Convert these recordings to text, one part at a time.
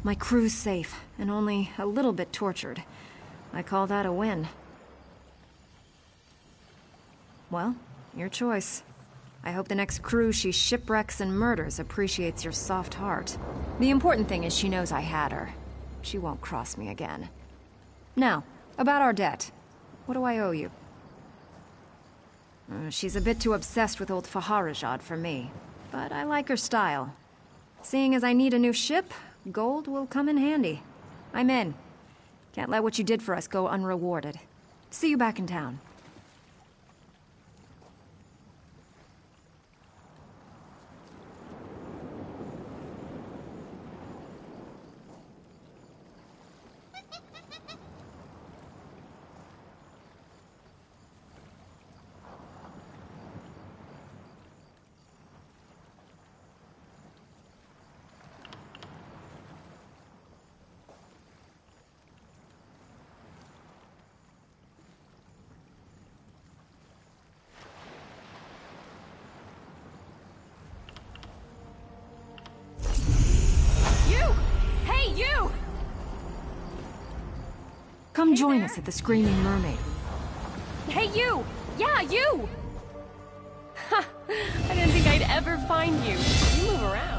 My crew's safe, and only a little bit tortured. I call that a win. Well, your choice. I hope the next crew she shipwrecks and murders appreciates your soft heart. The important thing is she knows I had her. She won't cross me again. Now, about our debt. What do I owe you? She's a bit too obsessed with old Faharajad for me, but I like her style. Seeing as I need a new ship, gold will come in handy. I'm in. Can't let what you did for us go unrewarded. See you back in town. Come join us at the Screaming Mermaid. Hey, you! Yeah, you! Ha! I didn't think I'd ever find you. You move around.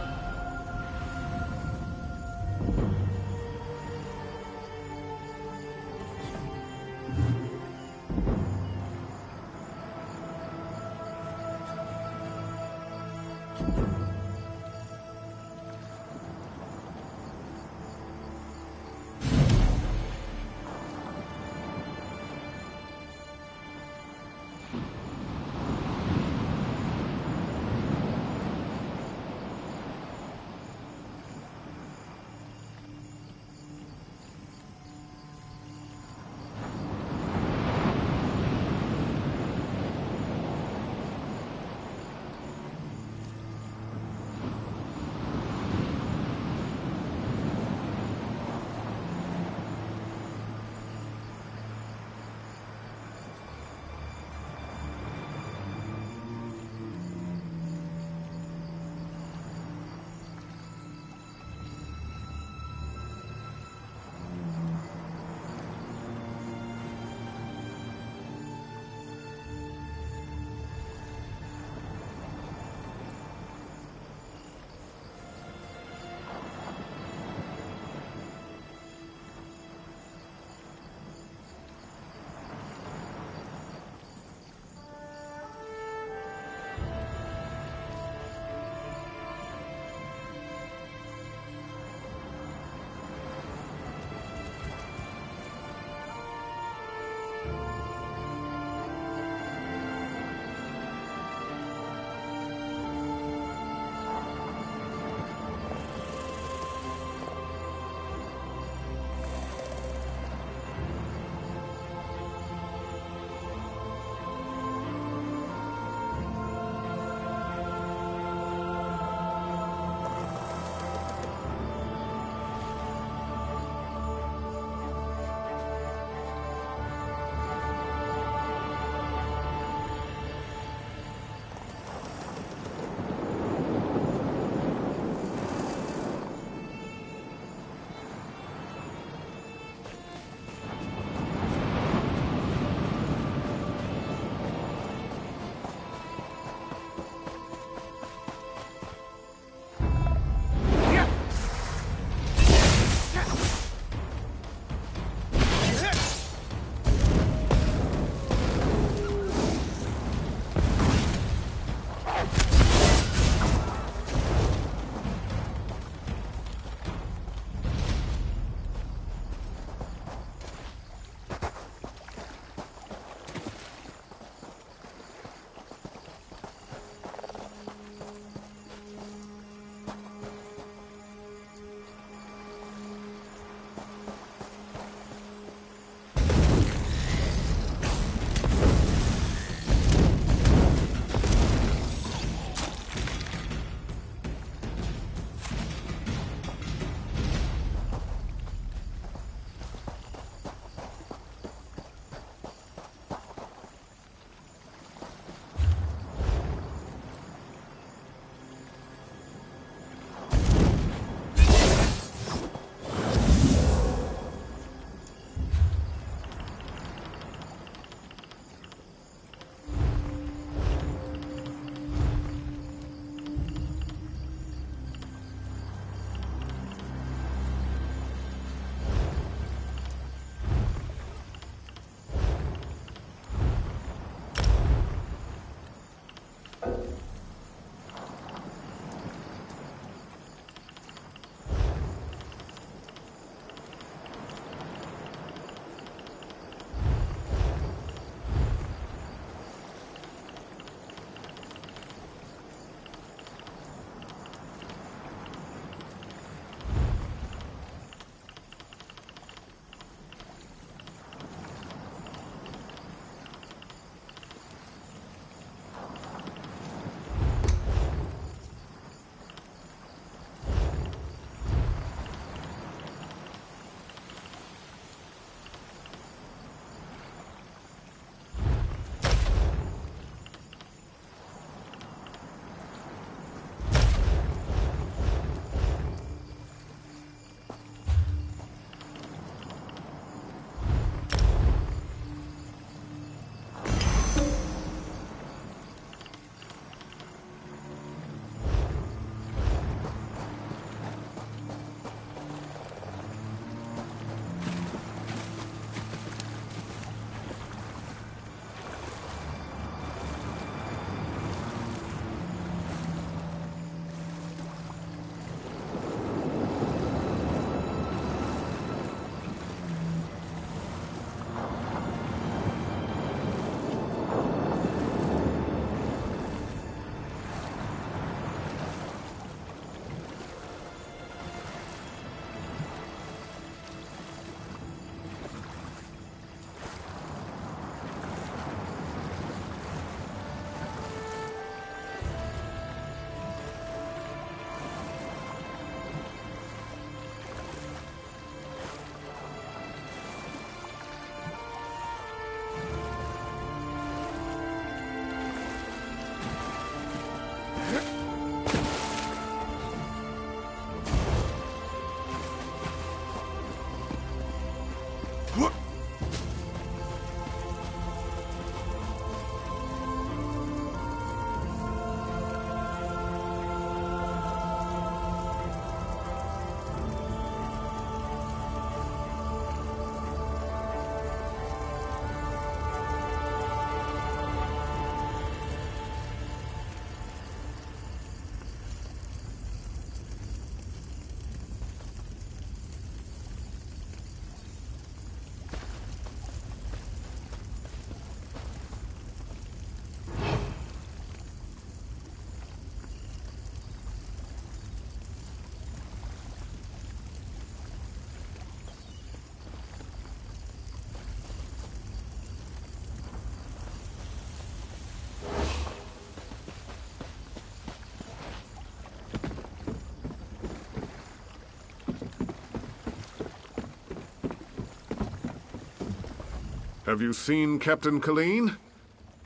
Have you seen Captain Colleen?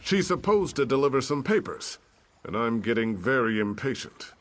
She's supposed to deliver some papers, and I'm getting very impatient.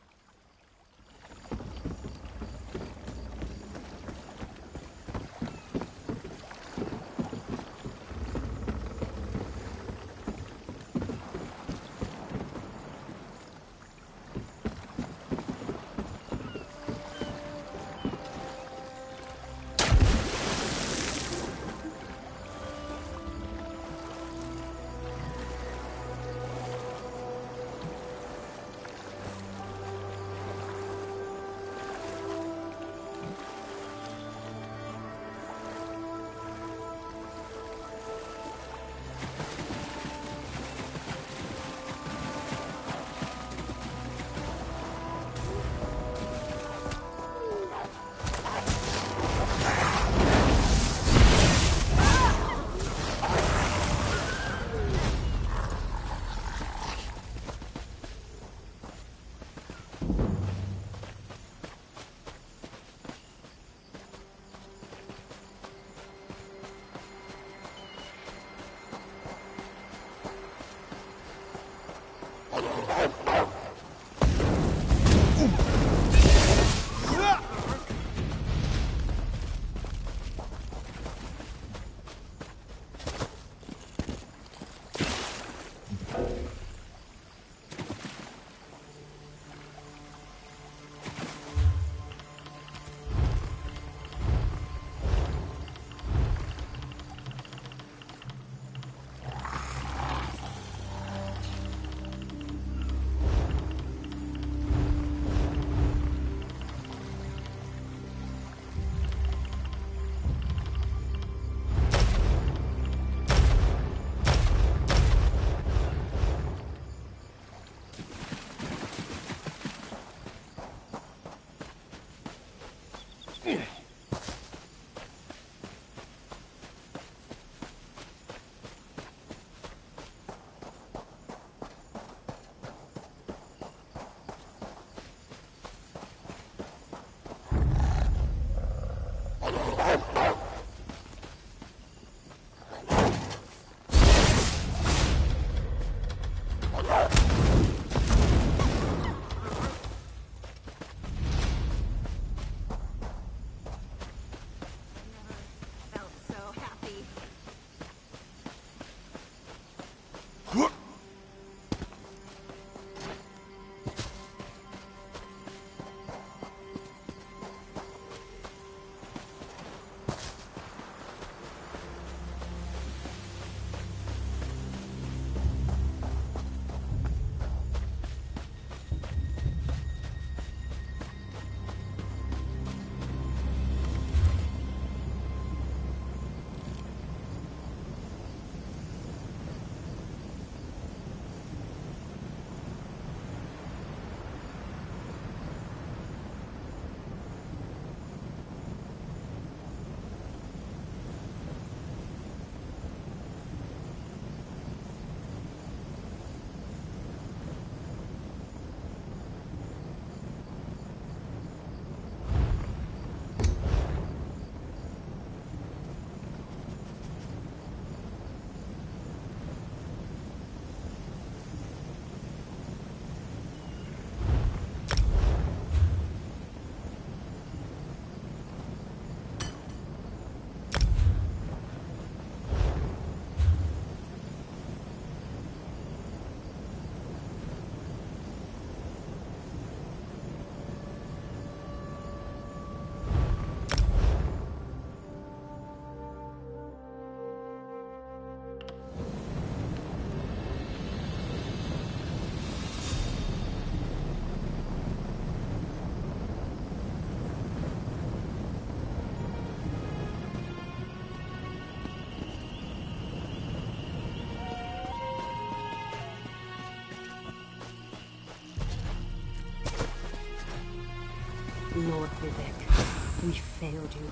Lord Vivec, we failed you.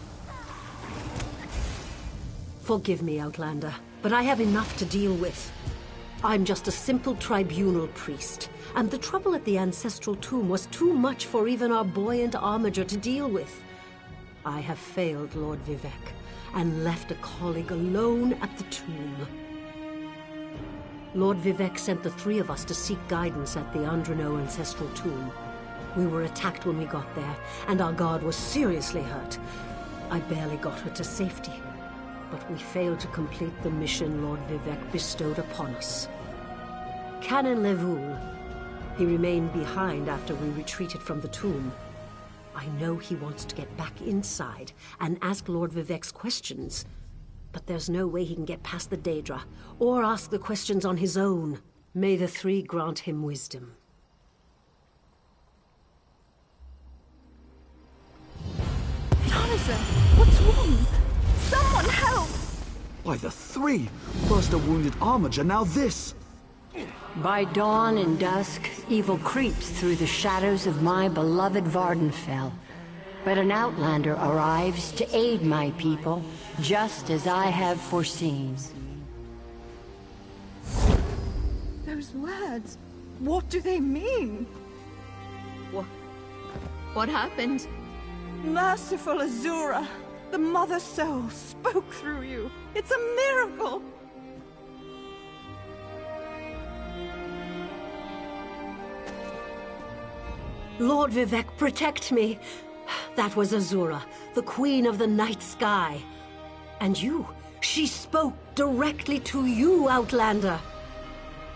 Forgive me, Outlander, but I have enough to deal with. I'm just a simple tribunal priest, and the trouble at the ancestral tomb was too much for even our buoyant armiger to deal with. I have failed, Lord Vivec, and left a colleague alone at the tomb. Lord Vivec sent the three of us to seek guidance at the Andreneau ancestral tomb. We were attacked when we got there, and our guard was seriously hurt. I barely got her to safety, but we failed to complete the mission Lord Vivec bestowed upon us. Canon Levoul, he remained behind after we retreated from the tomb. I know he wants to get back inside and ask Lord Vivec's questions, but there's no way he can get past the Daedra, or ask the questions on his own. May the three grant him wisdom. Jonathan, what's wrong? Someone help! Why, the three! First a wounded Armiger, now this! By dawn and dusk, evil creeps through the shadows of my beloved Vardenfell. But an outlander arrives to aid my people, just as I have foreseen. Those words, what do they mean? What happened? Merciful Azura, the Mother Soul spoke through you. It's a miracle! Lord Vivec, protect me! That was Azura, the Queen of the Night Sky. And you, she spoke directly to you, Outlander.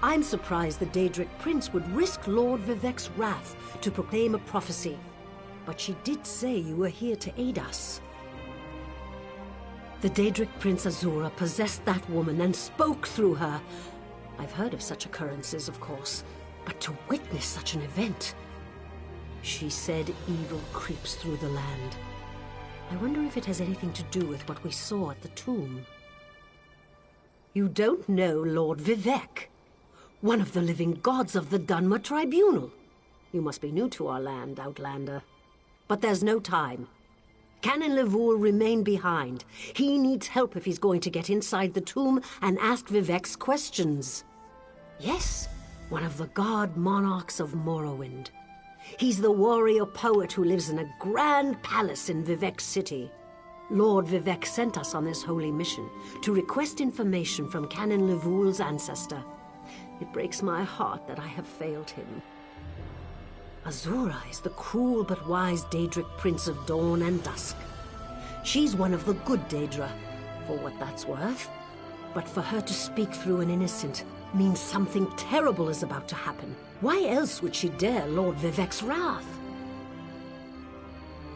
I'm surprised the Daedric Prince would risk Lord Vivec's wrath to proclaim a prophecy. But she did say you were here to aid us. The Daedric Prince Azura possessed that woman and spoke through her. I've heard of such occurrences, of course, but to witness such an event... She said evil creeps through the land. I wonder if it has anything to do with what we saw at the tomb. You don't know Lord Vivec, one of the living gods of the Dunmer Tribunal. You must be new to our land, Outlander. But there's no time. Canon Levoul remain behind. He needs help if he's going to get inside the tomb and ask Vivec's questions. Yes, one of the god monarchs of Morrowind. He's the warrior poet who lives in a grand palace in Vivec City. Lord Vivec sent us on this holy mission to request information from Canon Levoul's ancestor. It breaks my heart that I have failed him. Azura is the cruel but wise Daedric Prince of Dawn and Dusk. She's one of the good Daedra, for what that's worth. But for her to speak through an innocent means something terrible is about to happen. Why else would she dare Lord Vivec's wrath?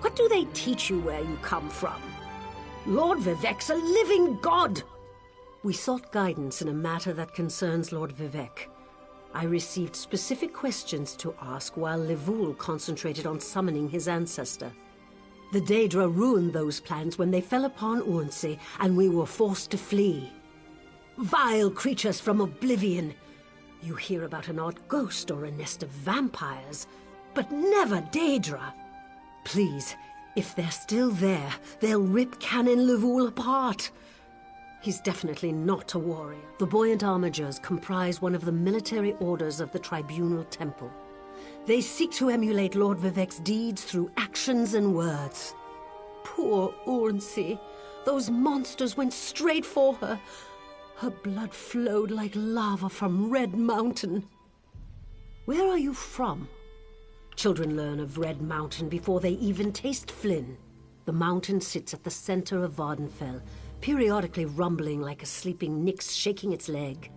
What do they teach you where you come from? Lord Vivec's a living god! We sought guidance in a matter that concerns Lord Vivec. I received specific questions to ask while Levoul concentrated on summoning his ancestor. The Daedra ruined those plans when they fell upon Urnsey, and we were forced to flee. Vile creatures from oblivion! You hear about an odd ghost or a nest of vampires, but never Daedra. Please, if they're still there, they'll rip Canon Levoul apart. He's definitely not a warrior. The Buoyant Armigers comprise one of the military orders of the Tribunal Temple. They seek to emulate Lord Vivec's deeds through actions and words. Poor Urnsey. Those monsters went straight for her. Her blood flowed like lava from Red Mountain. Where are you from? Children learn of Red Mountain before they even taste Flynn. The mountain sits at the center of Vardenfell, periodically rumbling like a sleeping Nyx shaking its leg.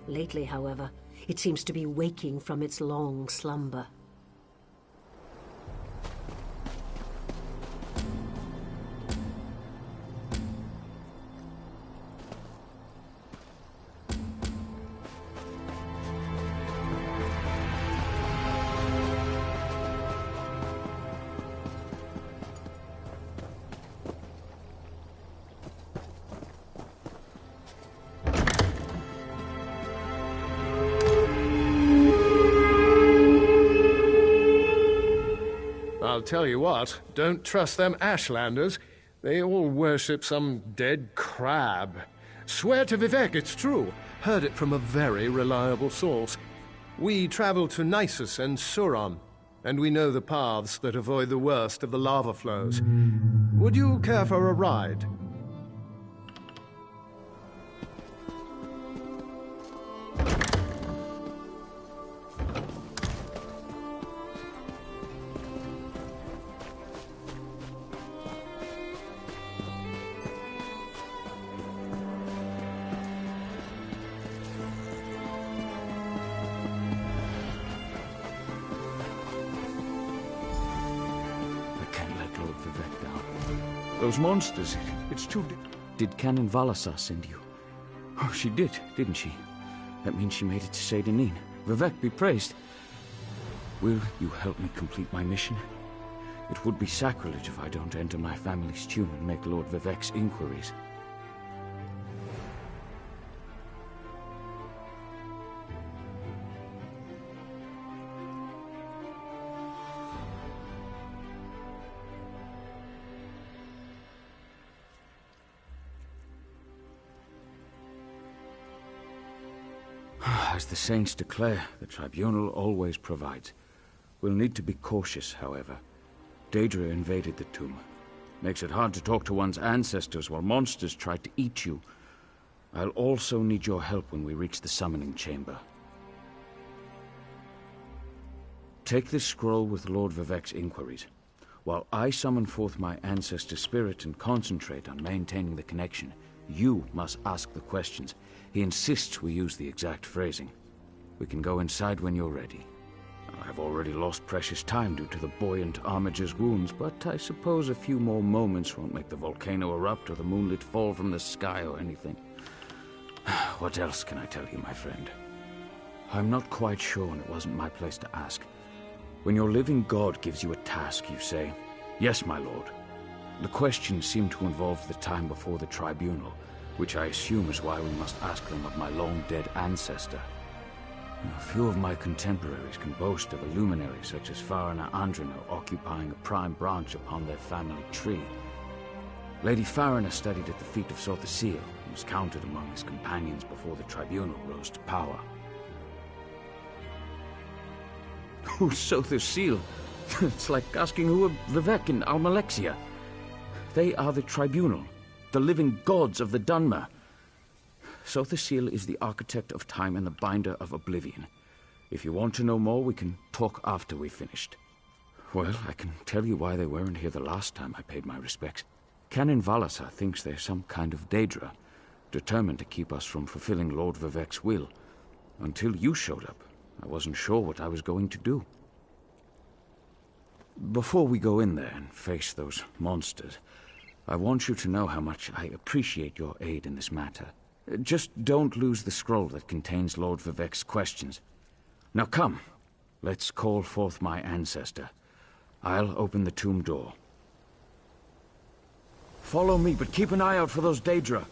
Lately, however, it seems to be waking from its long slumber. I'll tell you what, don't trust them Ashlanders. They all worship some dead crab. Swear to Vivec it's true. Heard it from a very reliable source. We travel to Nisus and Suron, and we know the paths that avoid the worst of the lava flows. Would you care for a ride? Those monsters, it's too... Did Canon Valasar send you? Oh, she did, didn't she? That means she made it to Seyda-Neen. Vivec be praised. Will you help me complete my mission? It would be sacrilege if I don't enter my family's tomb and make Lord Vivec's inquiries. As the saints declare, the tribunal always provides. We'll need to be cautious, however. Daedra invaded the tomb. Makes it hard to talk to one's ancestors while monsters try to eat you. I'll also need your help when we reach the summoning chamber. Take this scroll with Lord Vivec's inquiries. While I summon forth my ancestor spirit and concentrate on maintaining the connection, you must ask the questions. He insists we use the exact phrasing. We can go inside when you're ready. I've already lost precious time due to the buoyant Armiger's wounds, but I suppose a few more moments won't make the volcano erupt or the moonlit fall from the sky or anything. What else can I tell you, my friend? I'm not quite sure, and it wasn't my place to ask. When your living god gives you a task, you say, "Yes, my lord." The questions seem to involve the time before the tribunal, which I assume is why we must ask them of my long-dead ancestor. A few of my contemporaries can boast of a luminary such as Farina Andrino occupying a prime branch upon their family tree. Lady Farina studied at the feet of Sotha Sil and was counted among his companions before the tribunal rose to power. Who's Sotha Sil? It's like asking who are Vivec and Almalexia. They are the tribunal, the living gods of the Dunmer. Sotha Sil is the architect of time and the binder of oblivion. If you want to know more, we can talk after we've finished. Well, I can tell you why they weren't here the last time I paid my respects. Canon Valasar thinks they're some kind of Daedra, determined to keep us from fulfilling Lord Vivec's will. Until you showed up, I wasn't sure what I was going to do. Before we go in there and face those monsters, I want you to know how much I appreciate your aid in this matter. Just don't lose the scroll that contains Lord Vivec's questions. Now come, let's call forth my ancestor. I'll open the tomb door. Follow me, but keep an eye out for those Daedra.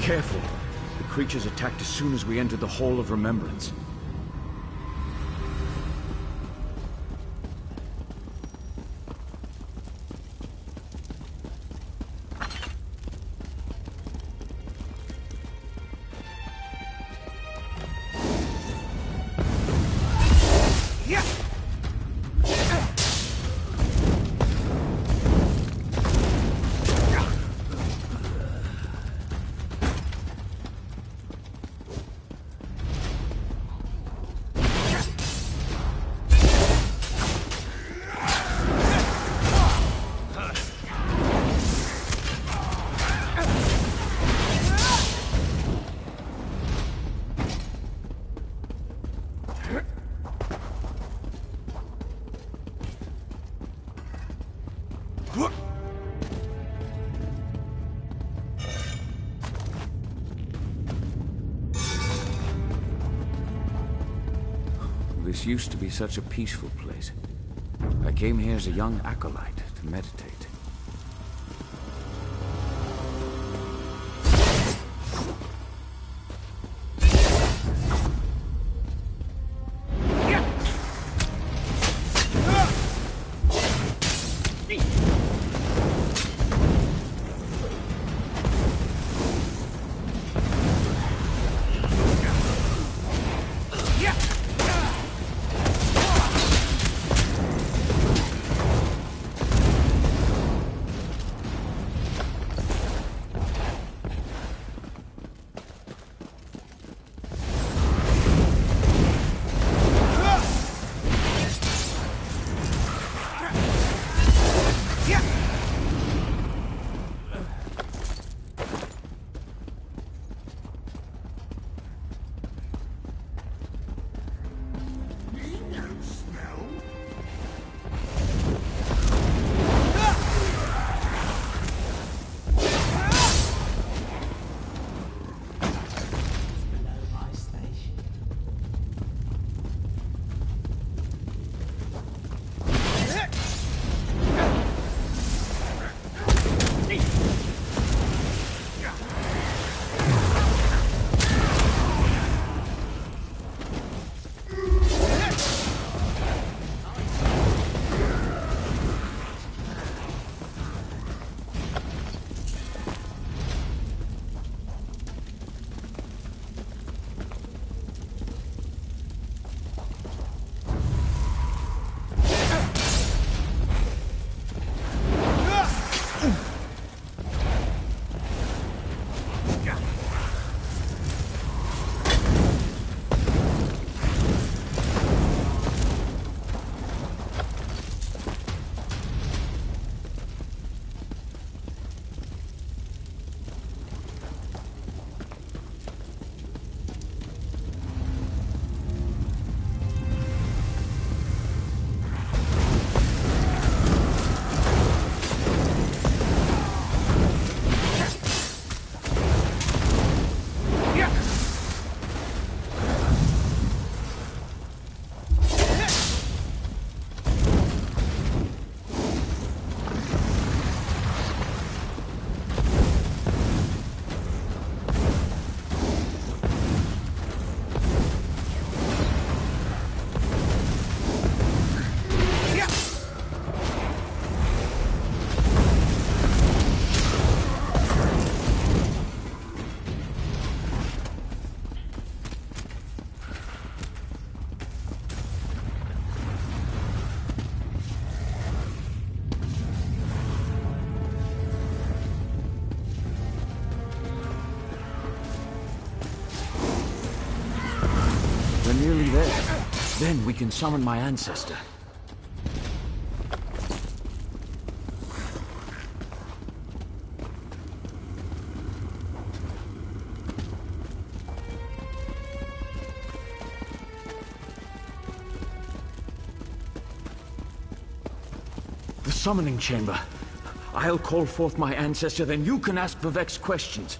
Careful. The creatures attacked as soon as we entered the Hall of Remembrance. This used to be such a peaceful place. I came here as a young acolyte to meditate. We're nearly there. Then we can summon my ancestor. The summoning chamber. I'll call forth my ancestor, then you can ask Vivec's questions.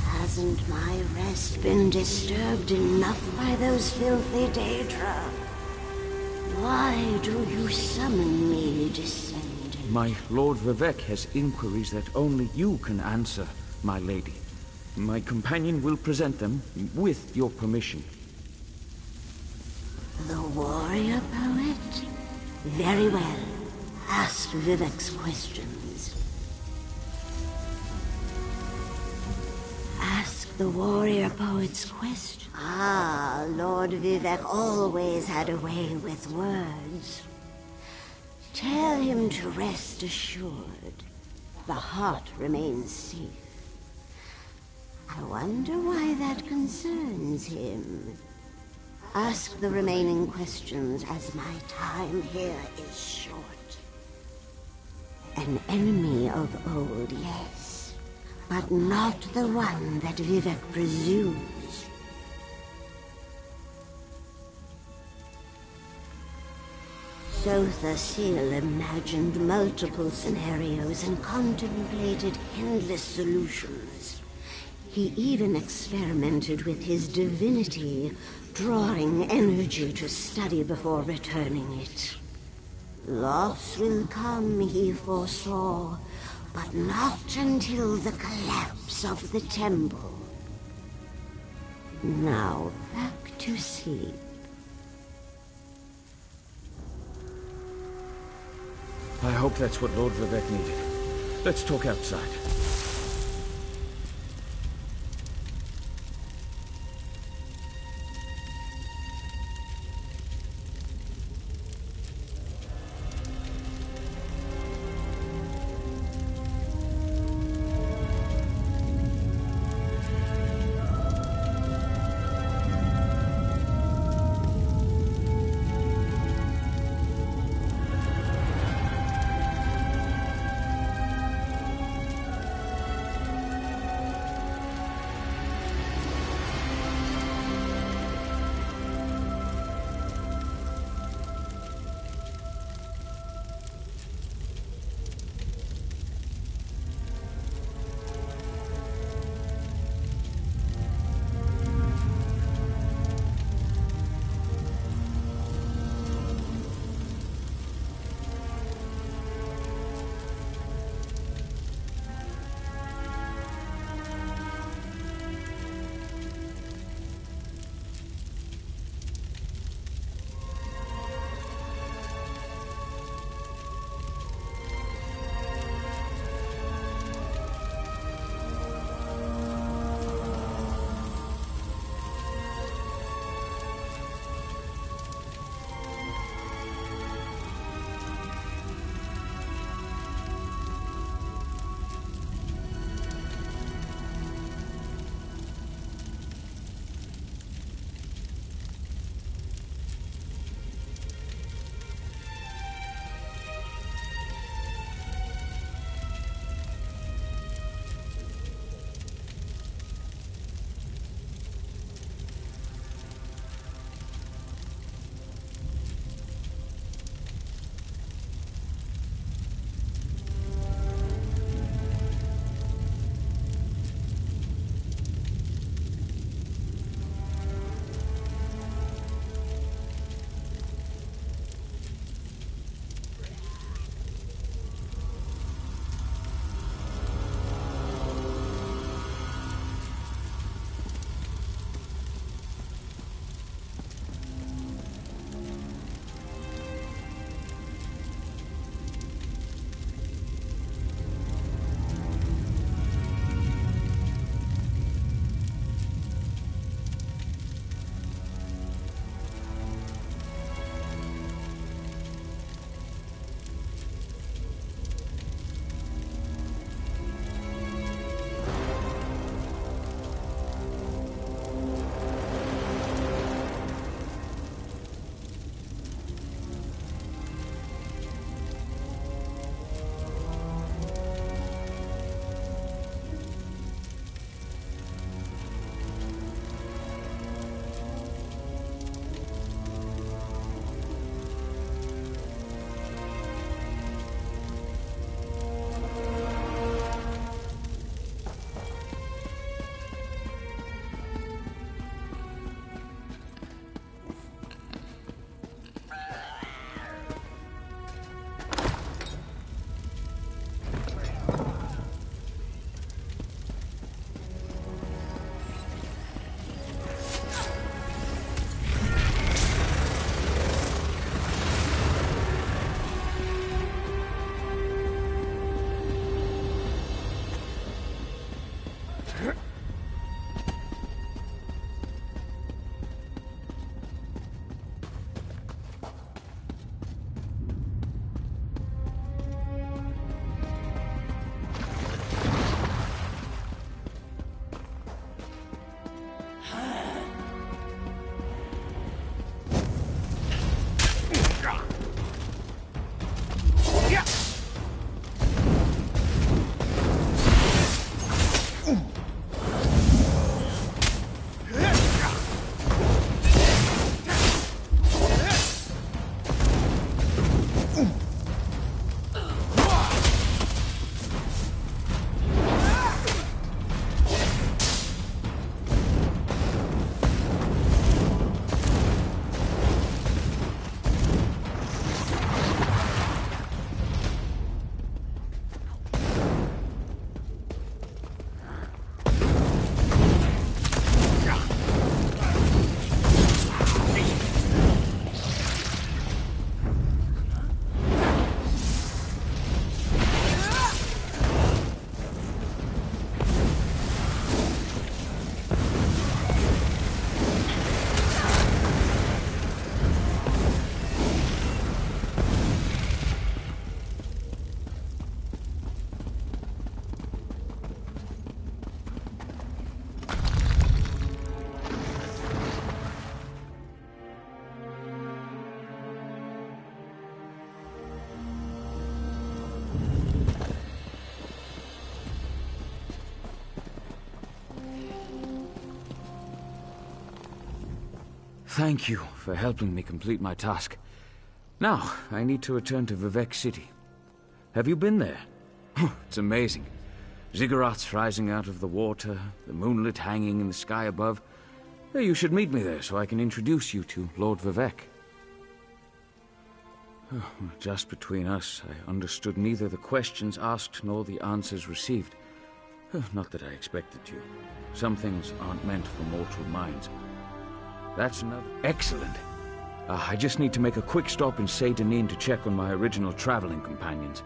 Hasn't my rest been disturbed enough by those filthy Daedra? Why do you summon me, descendant? My Lord Vivec has inquiries that only you can answer, my lady. My companion will present them with your permission. The warrior poet? Very well. Ask Vivec's questions. Ask the warrior poet's question. Ah, Lord Vivec always had a way with words. Tell him to rest assured. The heart remains safe. I wonder why that concerns him. Ask the remaining questions, as my time here is short. An enemy of old, yes, but not the one that Vivec presumes. Sotha Sil imagined multiple scenarios and contemplated endless solutions. He even experimented with his divinity, drawing energy to study before returning it. Loss will come, he foresaw, but not until the collapse of the temple. Now back to sleep. I hope that's what Lord Vivec needed. Let's talk outside. Thank you for helping me complete my task. Now, I need to return to Vivec City. Have you been there? It's amazing. Ziggurats rising out of the water, the moonlit hanging in the sky above. You should meet me there so I can introduce you to Lord Vivec. Just between us, I understood neither the questions asked nor the answers received. Not that I expected to. Some things aren't meant for mortal minds. That's another... Excellent! I just need to make a quick stop in Saint-Denis to check on my original traveling companions.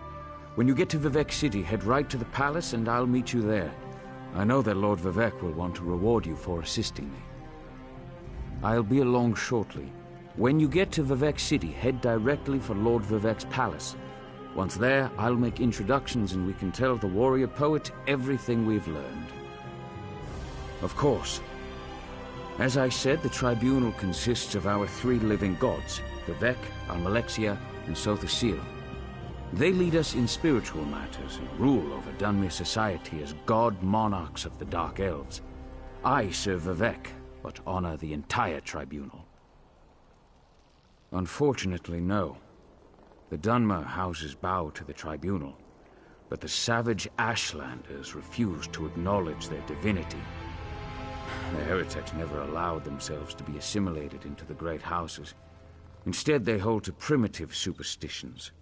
When you get to Vivec City, head right to the palace and I'll meet you there. I know that Lord Vivec will want to reward you for assisting me. I'll be along shortly. When you get to Vivec City, head directly for Lord Vivec's palace. Once there, I'll make introductions and we can tell the warrior poet everything we've learned. Of course. As I said, the tribunal consists of our 3 living gods, Vivec, Almalexia, and Sothosil. They lead us in spiritual matters and rule over Dunmer society as god monarchs of the Dark Elves. I serve Vivec, but honor the entire tribunal. Unfortunately, no. The Dunmer houses bow to the tribunal, but the savage Ashlanders refuse to acknowledge their divinity. The heretics never allowed themselves to be assimilated into the great houses. Instead, they hold to primitive superstitions.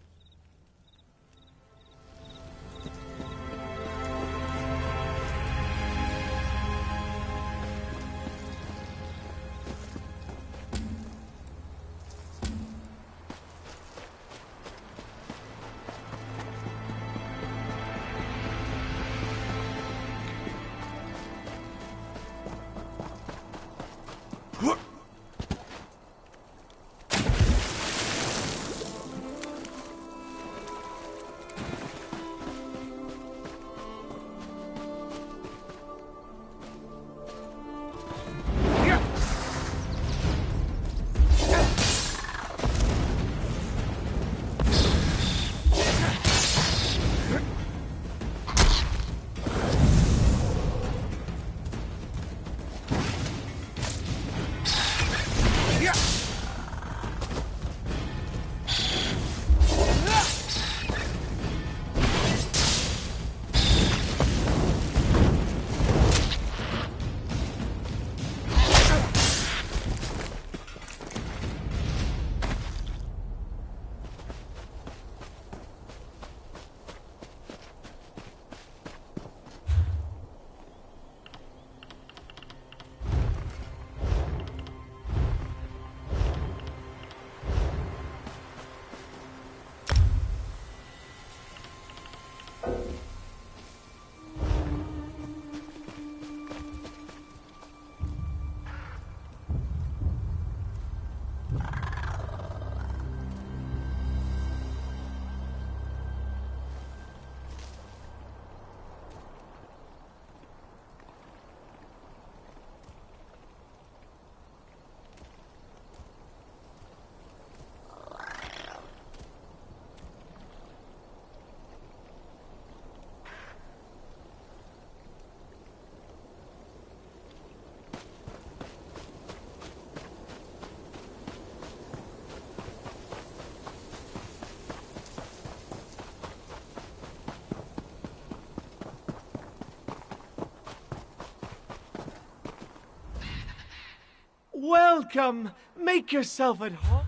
Welcome! Make yourself at home.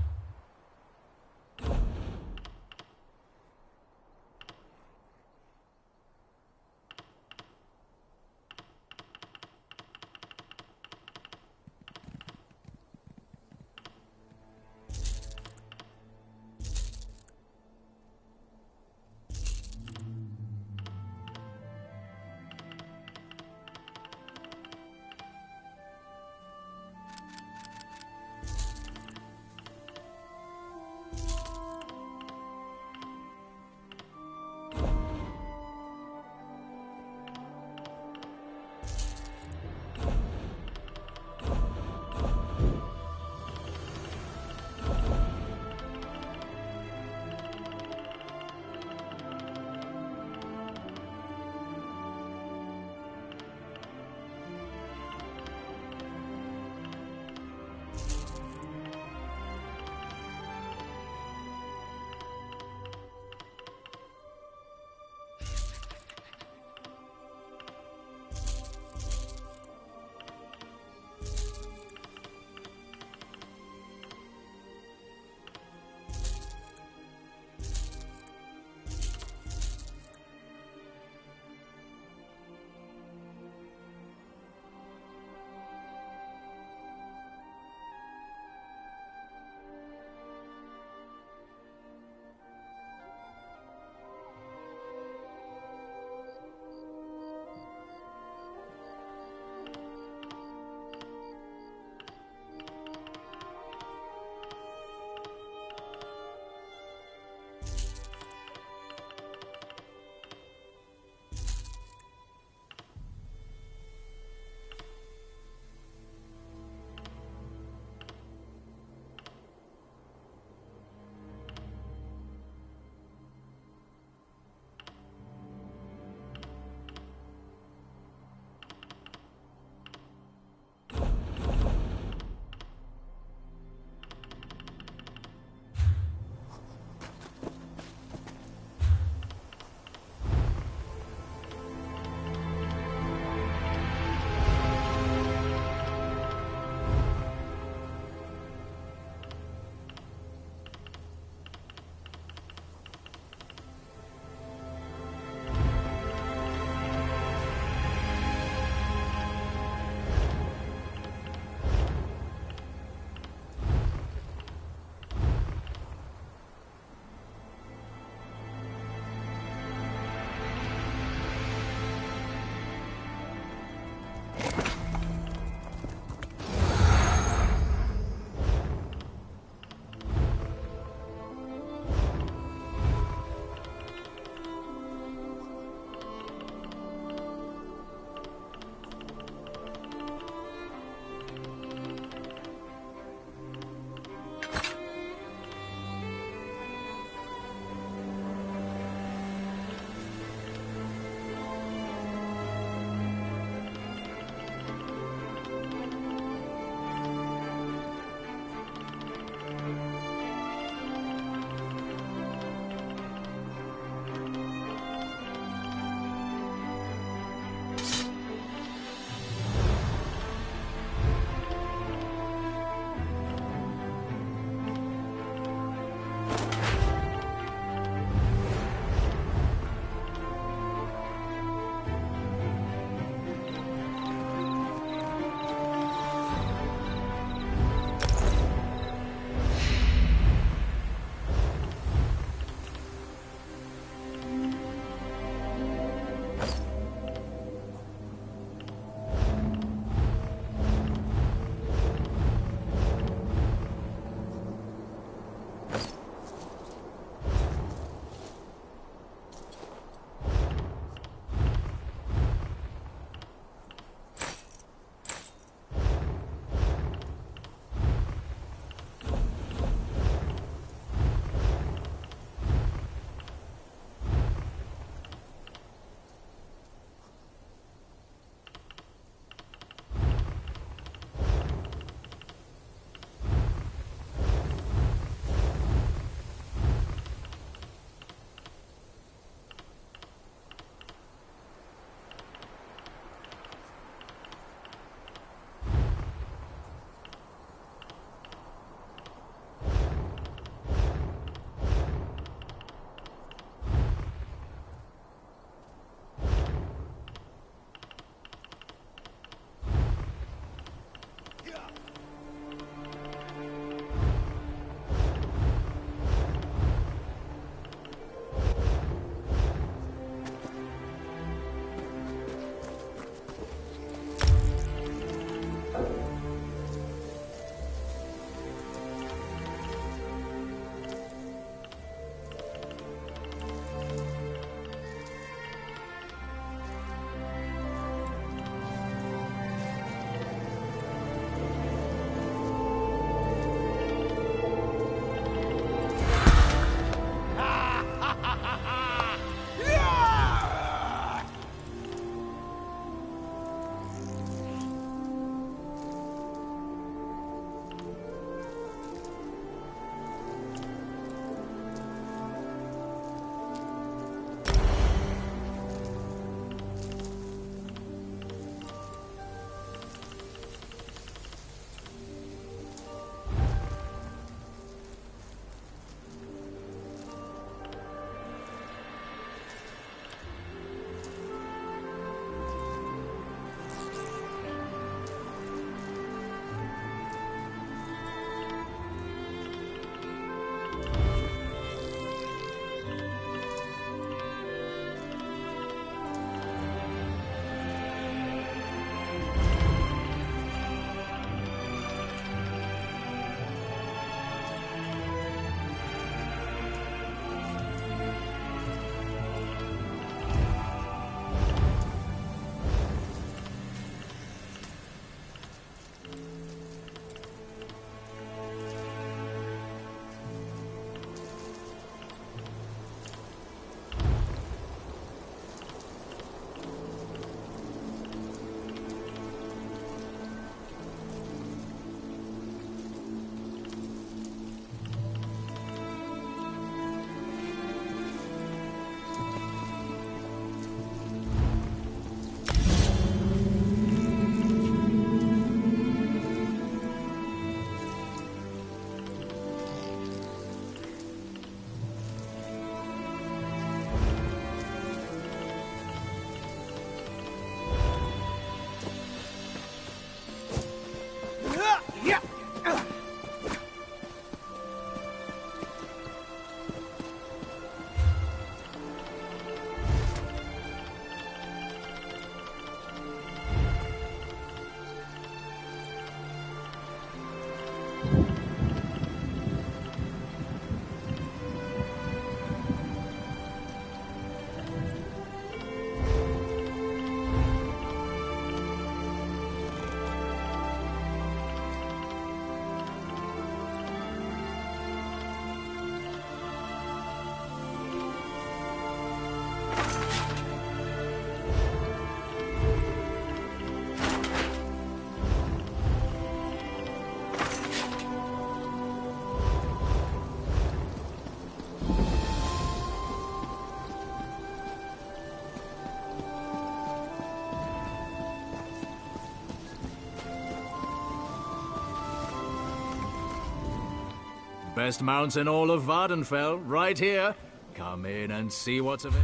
Best mounts in all of Vardenfell, right here. Come in and see what's of it.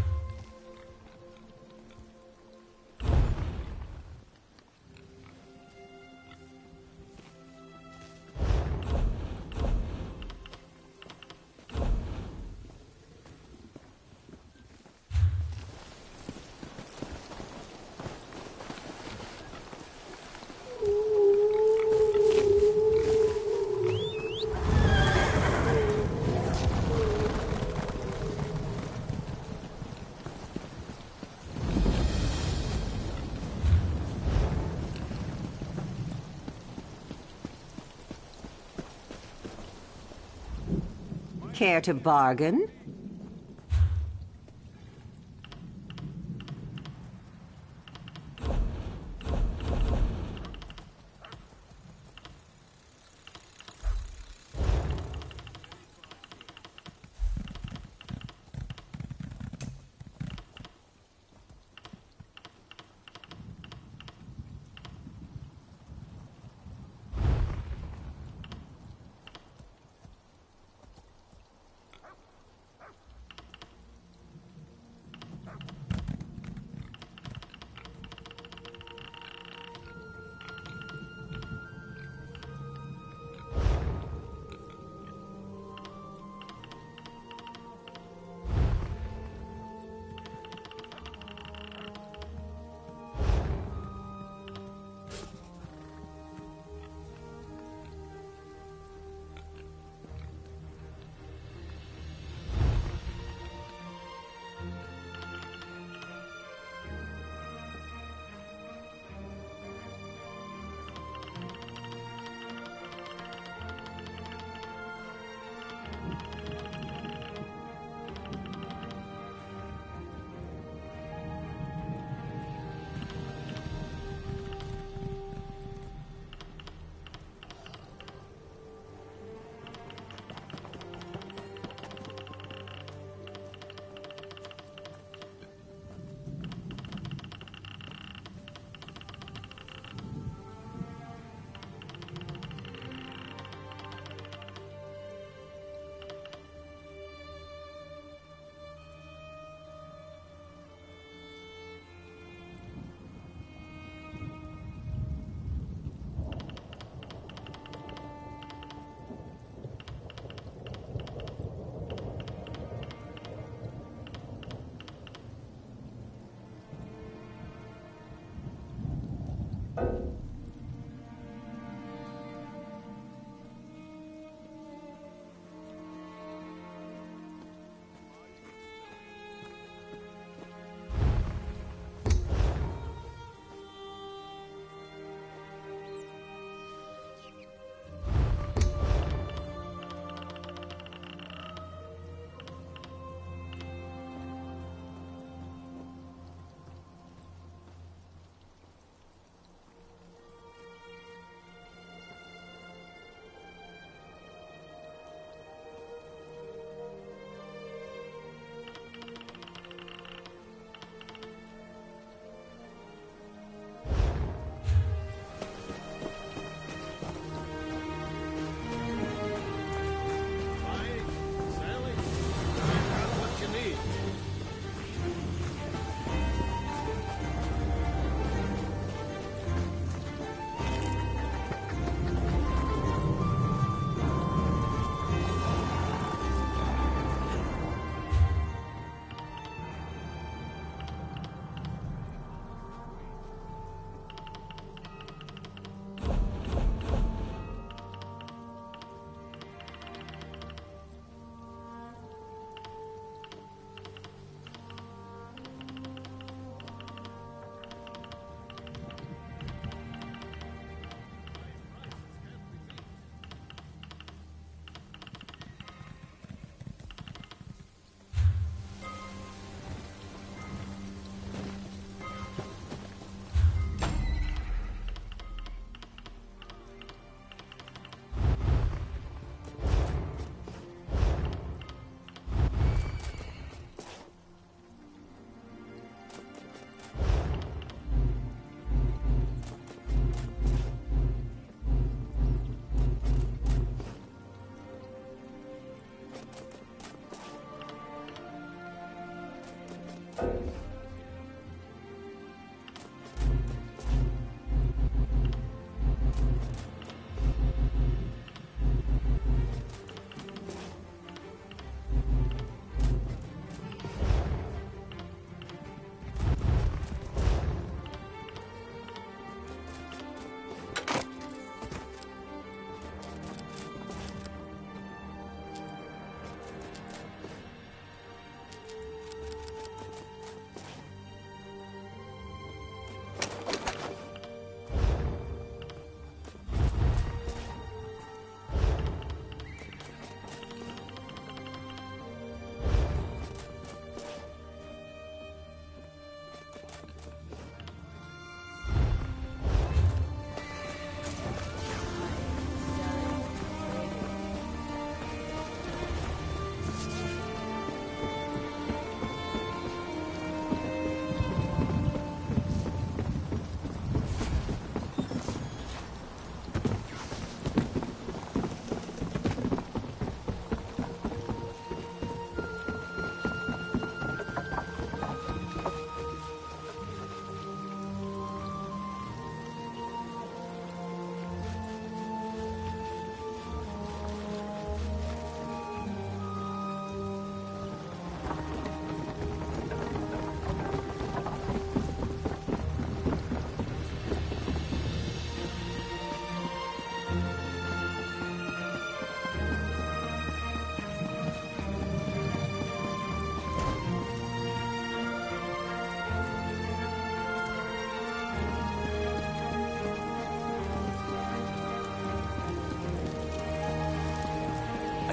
Care to bargain?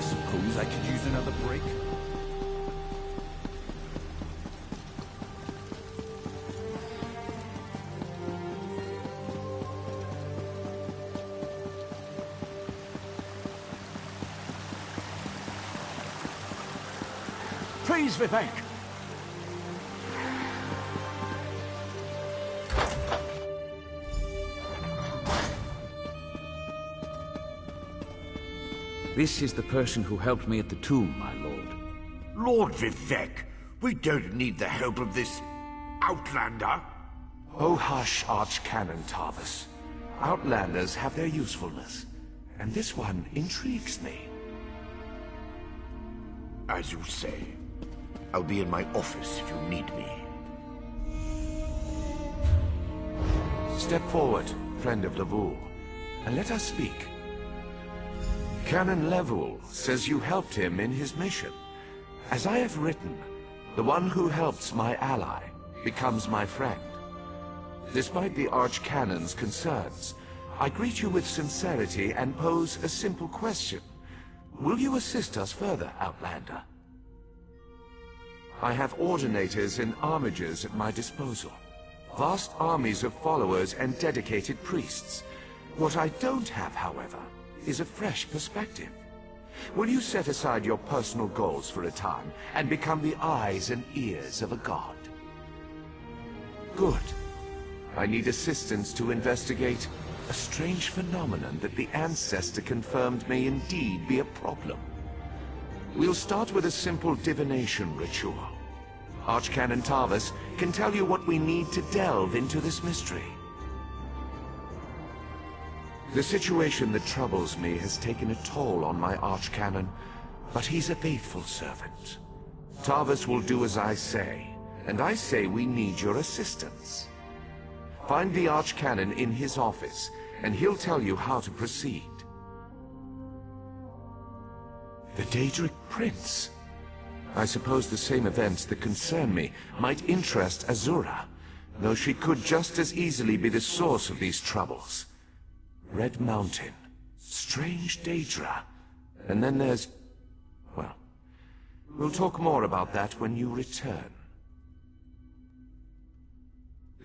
suppose I could use another break. Praise Vivek! This is the person who helped me at the tomb, my lord. Lord Vivek, we don't need the help of this outlander. Oh hush, Archcanon Tarvas. Outlanders have their usefulness, and this one intrigues me. As you say. I'll be in my office if you need me. Step forward, friend of Levoul, and let us speak. Canon Levoul says you helped him in his mission. As I have written, the one who helps my ally becomes my friend. Despite the Archcanon's concerns, I greet you with sincerity and pose a simple question. Will you assist us further, Outlander? I have ordinators and armigers at my disposal. Vast armies of followers and dedicated priests. What I don't have, however, is a fresh perspective. Will you set aside your personal goals for a time and become the eyes and ears of a god? Good. I need assistance to investigate a strange phenomenon that the Ancestor confirmed may indeed be a problem. We'll start with a simple divination ritual. Archcanon Tarvas can tell you what we need to delve into this mystery. The situation that troubles me has taken a toll on my Archcanon, but he's a faithful servant. Tarvas will do as I say, and I say we need your assistance. Find the Archcanon in his office, and he'll tell you how to proceed. The Daedric Prince. I suppose the same events that concern me might interest Azura, though she could just as easily be the source of these troubles. Red Mountain, strange Daedra, and then there's... well, we'll talk more about that when you return.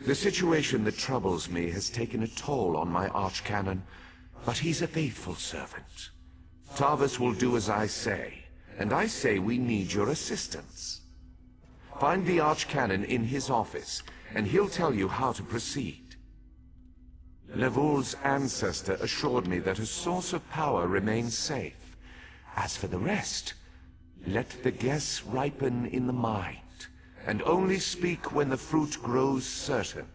The situation that troubles me has taken a toll on my Archcanon, but he's a faithful servant. Tarvas will do as I say, and I say we need your assistance. Find the Archcanon in his office, and he'll tell you how to proceed. Levoul's ancestor assured me that a source of power remains safe. As for the rest, let the guess ripen in the mind, and only speak when the fruit grows certain.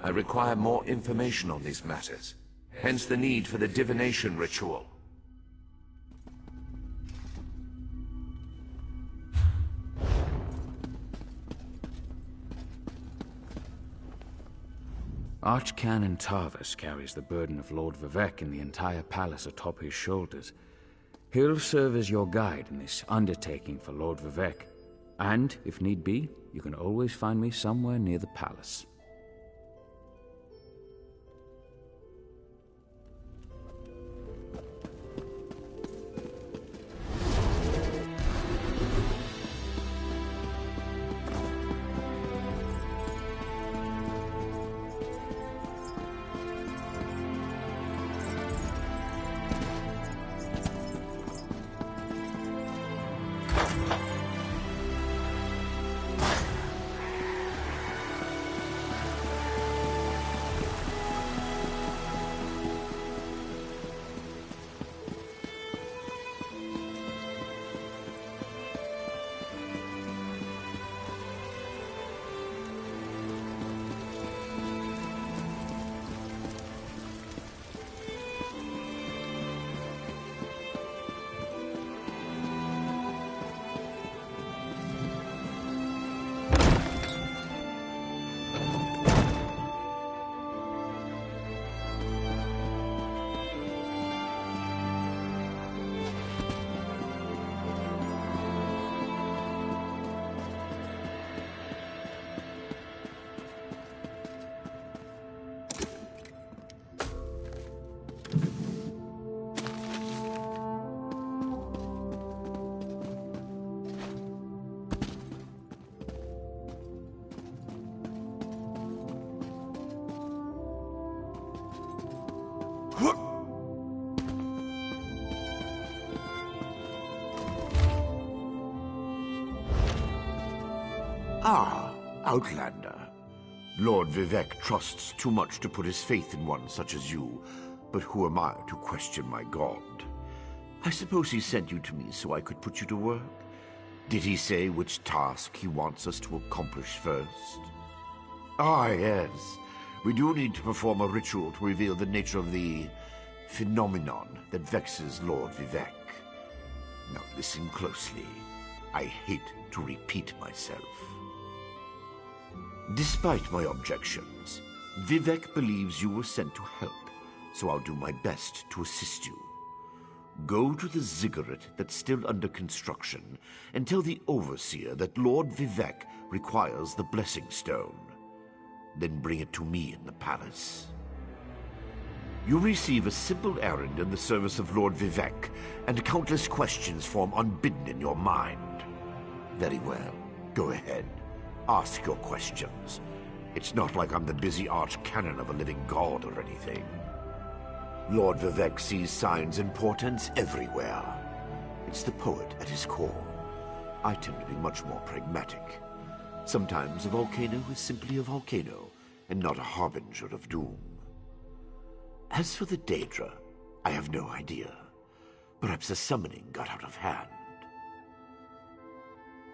I require more information on these matters, hence the need for the divination ritual. Archcanon Tarvas carries the burden of Lord Vivek and the entire palace atop his shoulders. He'll serve as your guide in this undertaking for Lord Vivek. And, if need be, you can always find me somewhere near the palace. Ah, Outlander. Lord Vivec trusts too much to put his faith in one such as you, but who am I to question my god? I suppose he sent you to me so I could put you to work? Did he say which task he wants us to accomplish first? Ah, yes. We do need to perform a ritual to reveal the nature of the phenomenon that vexes Lord Vivec. Now listen closely. I hate to repeat myself. Despite my objections, Vivec believes you were sent to help, so I'll do my best to assist you. Go to the ziggurat that's still under construction and tell the Overseer that Lord Vivec requires the Blessing Stone. Then bring it to me in the palace. You receive a simple errand in the service of Lord Vivec, and countless questions form unbidden in your mind. Very well. Go ahead. Ask your questions. It's not like I'm the busy archcanon of a living god or anything. Lord Vivec sees signs and portents everywhere. It's the poet at his core. I tend to be much more pragmatic. Sometimes a volcano is simply a volcano, and not a harbinger of doom. As for the Daedra, I have no idea. Perhaps the summoning got out of hand.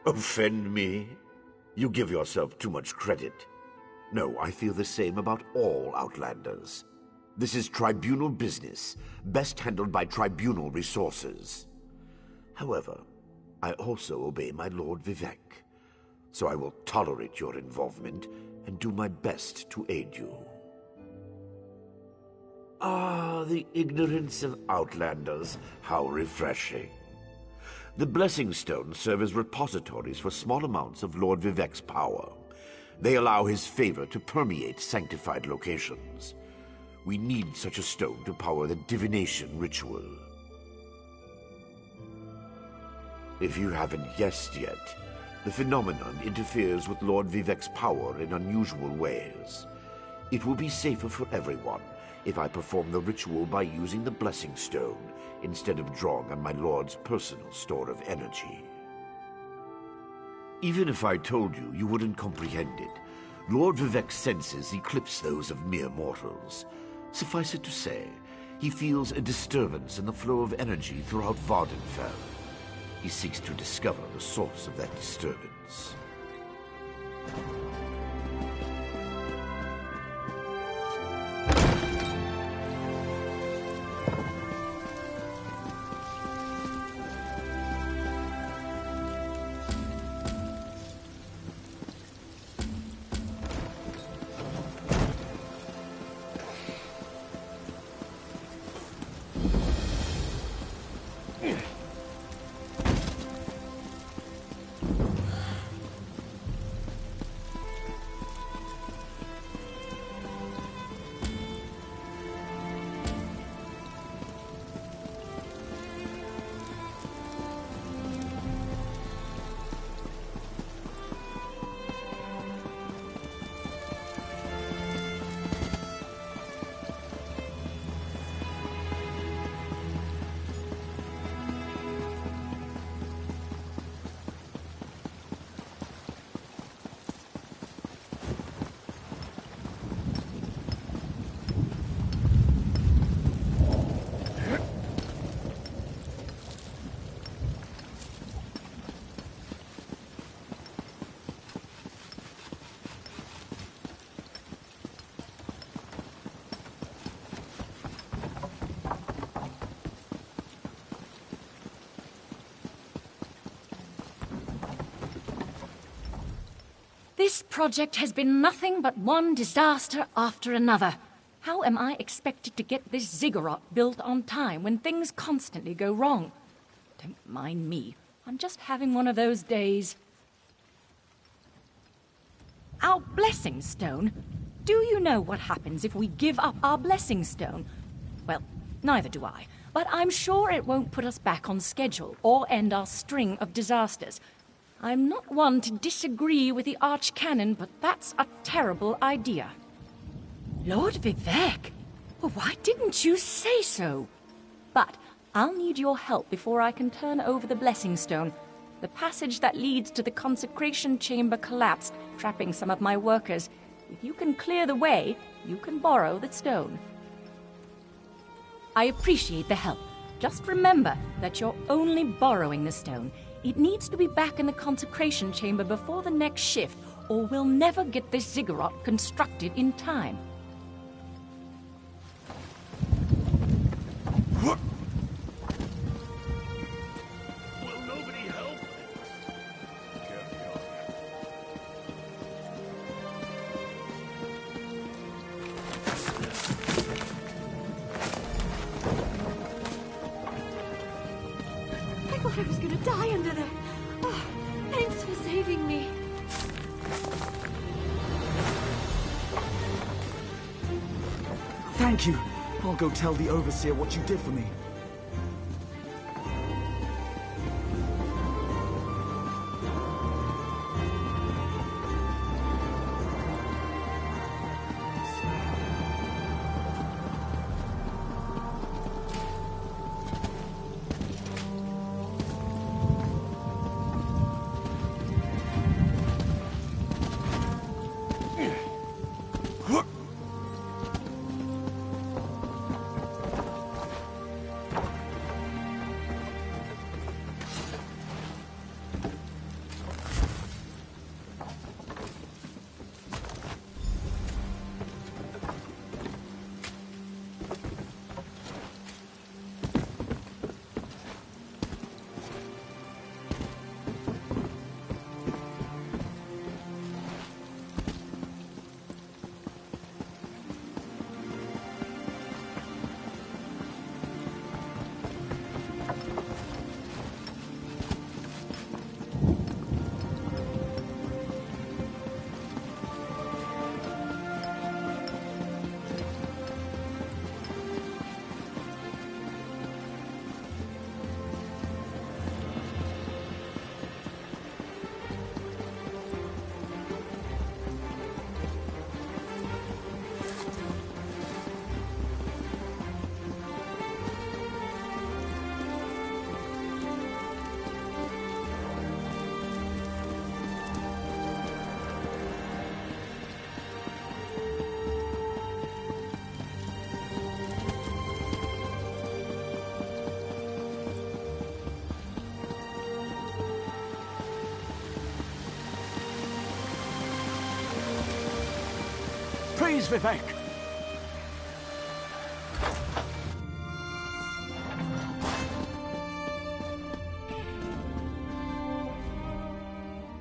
Offend me? You give yourself too much credit. No, I feel the same about all Outlanders. This is tribunal business, best handled by tribunal resources. However, I also obey my Lord Vivec, so I will tolerate your involvement and do my best to aid you. Ah, the ignorance of Outlanders, how refreshing. The Blessing Stones serve as repositories for small amounts of Lord Vivec's power. They allow his favor to permeate sanctified locations. We need such a stone to power the divination ritual. If you haven't guessed yet, the phenomenon interferes with Lord Vivec's power in unusual ways. It will be safer for everyone if I perform the ritual by using the Blessing Stone instead of drawing on my Lord's personal store of energy. Even if I told you, you wouldn't comprehend it. Lord Vivec's senses eclipse those of mere mortals. Suffice it to say, he feels a disturbance in the flow of energy throughout Vardenfell. He seeks to discover the source of that disturbance. This project has been nothing but one disaster after another. How am I expected to get this ziggurat built on time when things constantly go wrong? Don't mind me. I'm just having one of those days. Our Blessing Stone? Do you know what happens if we give up our Blessing Stone? Well, neither do I. But I'm sure it won't put us back on schedule or end our string of disasters. I'm not one to disagree with the Archcanon, but that's a terrible idea. Lord Vivec? Well, why didn't you say so? But I'll need your help before I can turn over the Blessing Stone. The passage that leads to the consecration chamber collapsed, trapping some of my workers. If you can clear the way, you can borrow the stone. I appreciate the help. Just remember that you're only borrowing the stone. It needs to be back in the consecration chamber before the next shift, or we'll never get this ziggurat constructed in time. I thought I was gonna die under there. Oh, thanks for saving me. Thank you. I'll go tell the Overseer what you did for me. Praise Vivek!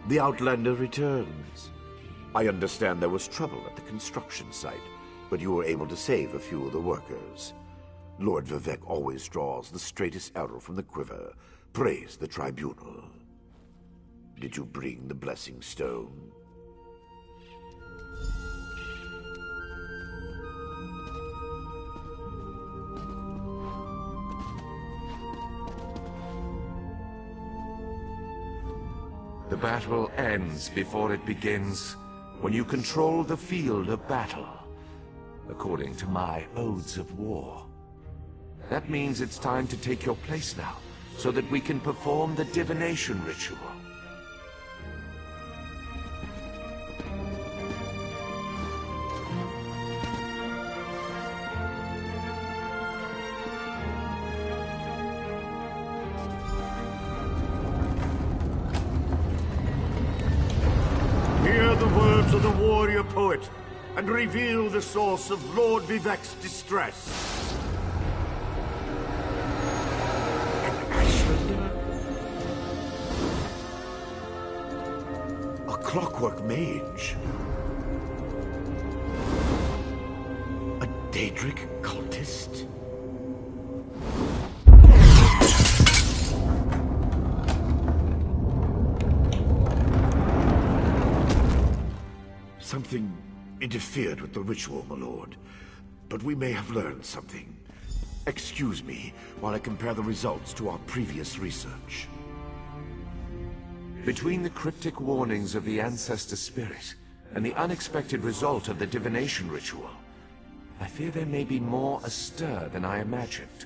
The Outlander returns. I understand there was trouble at the construction site, but you were able to save a few of the workers. Lord Vivek always draws the straightest arrow from the quiver. Praise the Tribunal. Did you bring the Blessing Stone? The battle ends before it begins, when you control the field of battle, according to my Odes of War. That means it's time to take your place now, so that we can perform the divination ritual. To the warrior poet, and reveal the source of Lord Vivek's distress. An Ashlander? A clockwork mage? A Daedric cultist? Something interfered with the ritual, my lord. But we may have learned something. Excuse me while I compare the results to our previous research. Between the cryptic warnings of the Ancestor Spirit and the unexpected result of the divination ritual, I fear there may be more astir than I imagined.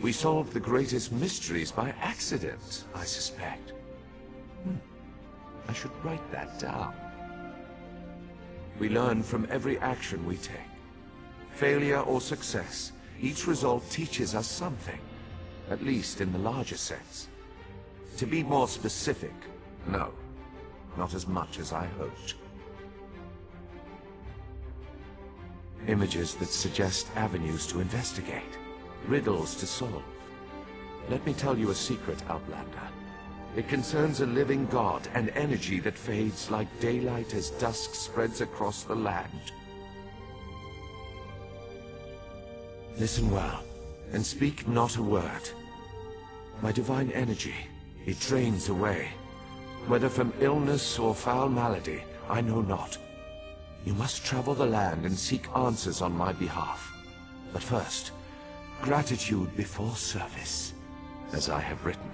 We solved the greatest mysteries by accident, I suspect. I should write that down. We learn from every action we take. Failure or success, each result teaches us something, at least in the larger sense. To be more specific, no, not as much as I hoped. Images that suggest avenues to investigate, riddles to solve. Let me tell you a secret, Outlander. It concerns a living god and energy that fades like daylight as dusk spreads across the land. Listen well, and speak not a word. My divine energy, it drains away. Whether from illness or foul malady, I know not. You must travel the land and seek answers on my behalf. But first, gratitude before service, as I have written.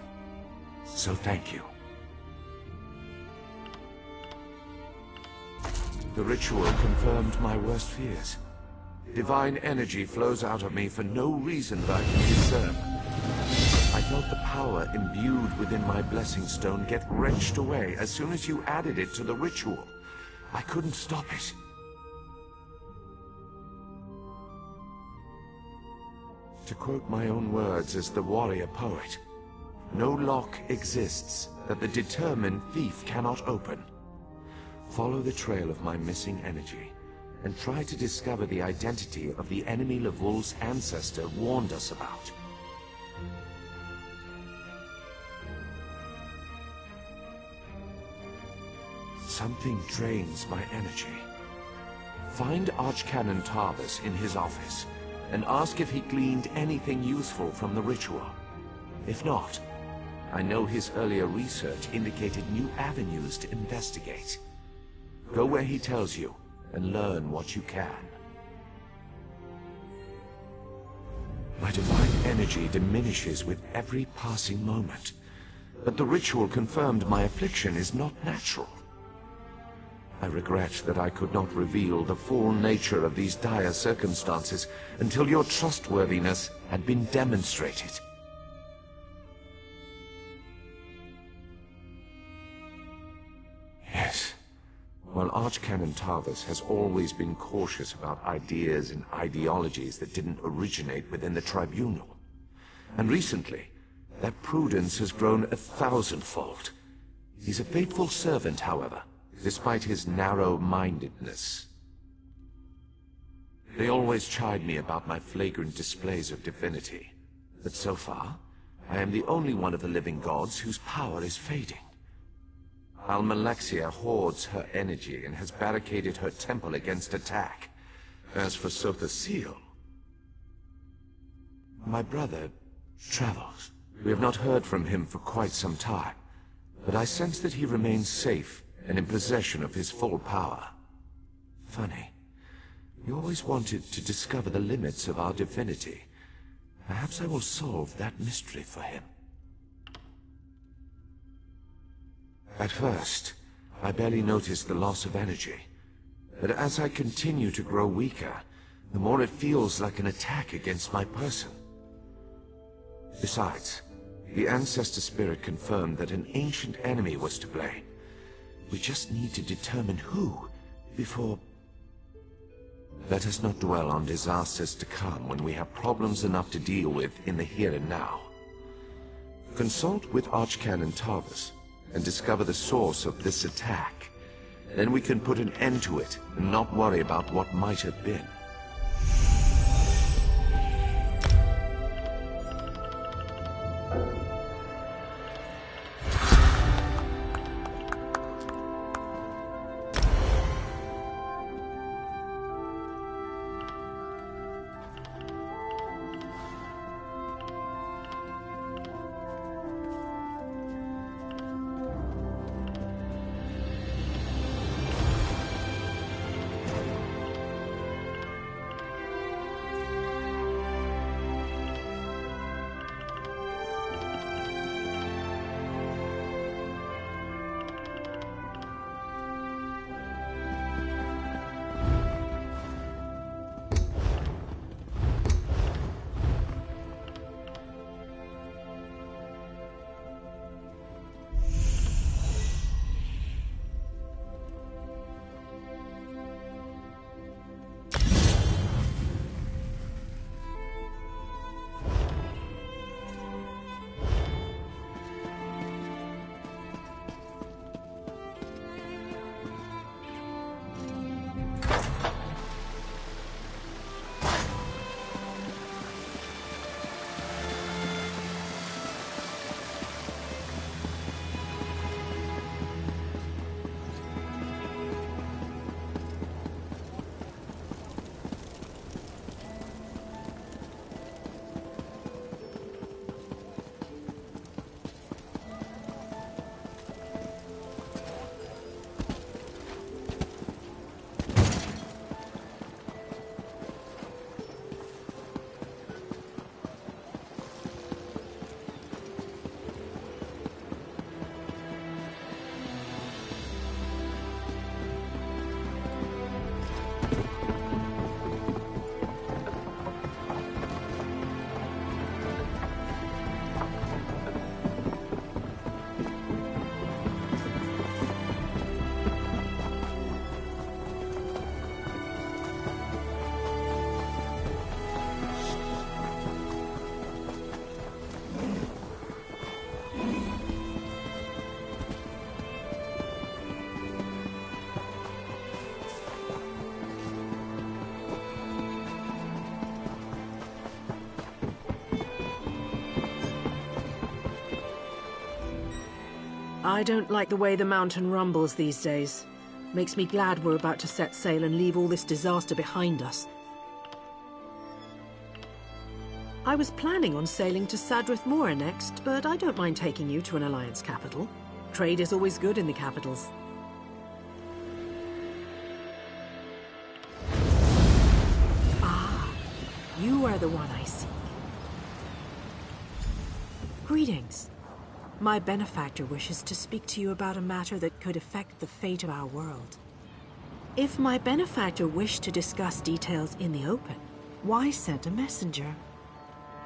So thank you. The ritual confirmed my worst fears. Divine energy flows out of me for no reason that I can discern. I felt the power imbued within my blessing stone get wrenched away as soon as you added it to the ritual. I couldn't stop it. To quote my own words as the warrior poet, no lock exists that the determined thief cannot open. Follow the trail of my missing energy, and try to discover the identity of the enemy Levul's ancestor warned us about. Something drains my energy. Find Archcanon Tarvas in his office, and ask if he gleaned anything useful from the ritual. If not, I know his earlier research indicated new avenues to investigate. Go where he tells you, and learn what you can. My divine energy diminishes with every passing moment, but the ritual confirmed my affliction is not natural. I regret that I could not reveal the full nature of these dire circumstances until your trustworthiness had been demonstrated. Yes. While Archcanon Tarvas has always been cautious about ideas and ideologies that didn't originate within the Tribunal, and recently, that prudence has grown 1,000-fold. He's a faithful servant, however, despite his narrow-mindedness. They always chide me about my flagrant displays of divinity, but so far, I am the only one of the living gods whose power is fading. Almalexia hoards her energy and has barricaded her temple against attack. As for Sotha Sil, my brother travels. We have not heard from him for quite some time, but I sense that he remains safe and in possession of his full power. Funny. He always wanted to discover the limits of our divinity. Perhaps I will solve that mystery for him. At first, I barely noticed the loss of energy, but as I continue to grow weaker, the more it feels like an attack against my person. Besides, the Ancestor Spirit confirmed that an ancient enemy was to blame. We just need to determine who before... Let us not dwell on disasters to come when we have problems enough to deal with in the here and now. Consult with Archcanon Tarvas and discover the source of this attack. Then we can put an end to it and not worry about what might have been. I don't like the way the mountain rumbles these days. Makes me glad we're about to set sail and leave all this disaster behind us. I was planning on sailing to Sadrith Mora next, but I don't mind taking you to an Alliance capital. Trade is always good in the capitals. Ah, you are the one I seek. Greetings. My benefactor wishes to speak to you about a matter that could affect the fate of our world. If my benefactor wished to discuss details in the open, why send a messenger?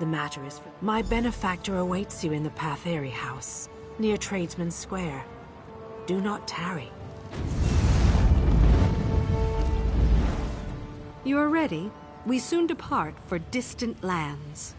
The matter is, my benefactor awaits you in the Patheri House, near Tradesman Square. Do not tarry. You are ready? We soon depart for distant lands.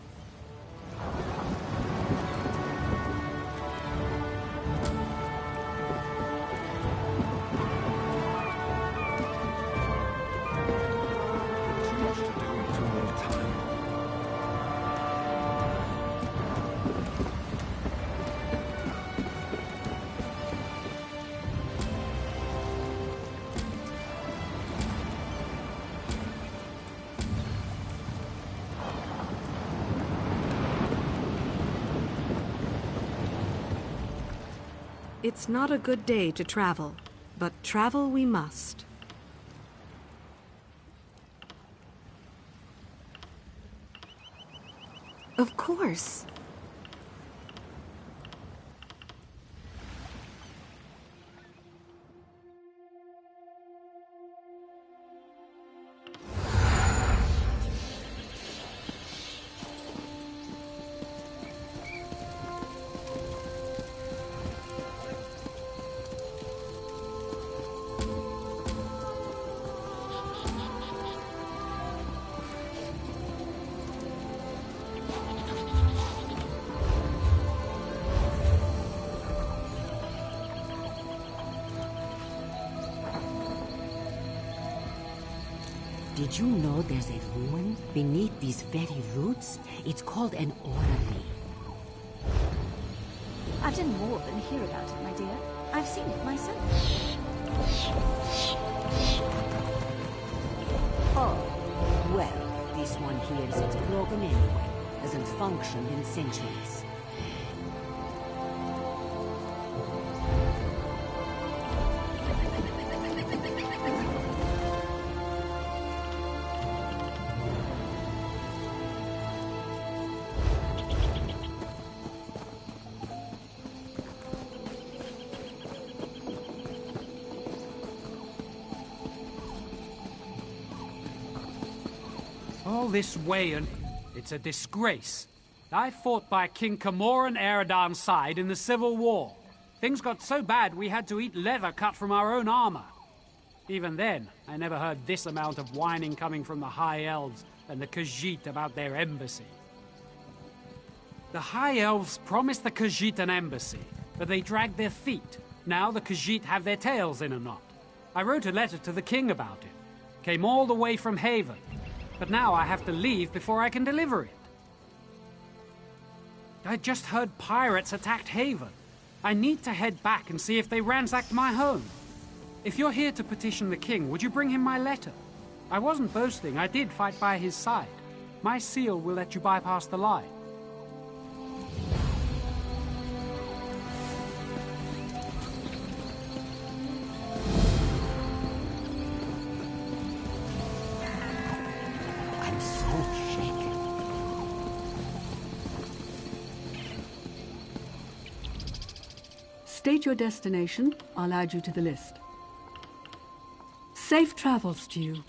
It's not a good day to travel, but travel we must. Of course. Did you know there's a ruin beneath these very roots? It's called an orrery. I've done more than hear about it, my dear. I've seen it myself. Oh, well, this one here is broken anyway. Hasn't functioned in centuries. All this way and it's a disgrace. I fought by King Camoran Eradan's side in the Civil War. Things got so bad we had to eat leather cut from our own armor. Even then, I never heard this amount of whining coming from the High Elves and the Khajiit about their embassy. The High Elves promised the Khajiit an embassy, but they dragged their feet. Now the Khajiit have their tails in a knot. I wrote a letter to the king about it. Came all the way from Haven. But now I have to leave before I can deliver it. I just heard pirates attacked Haven. I need to head back and see if they ransacked my home. If you're here to petition the king, would you bring him my letter? I wasn't boasting, I did fight by his side. My seal will let you bypass the line. State your destination. I'll add you to the list. Safe travels to you.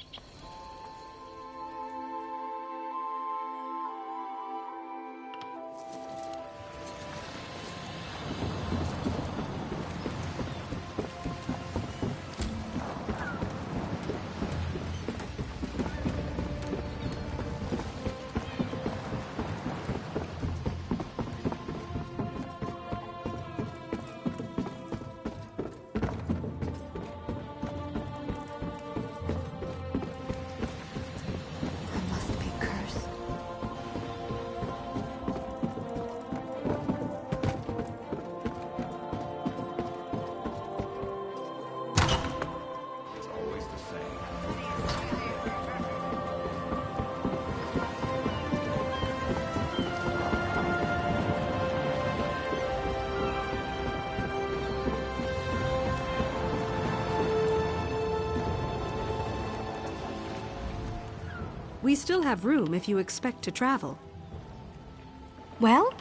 We still have room if you expect to travel. Well,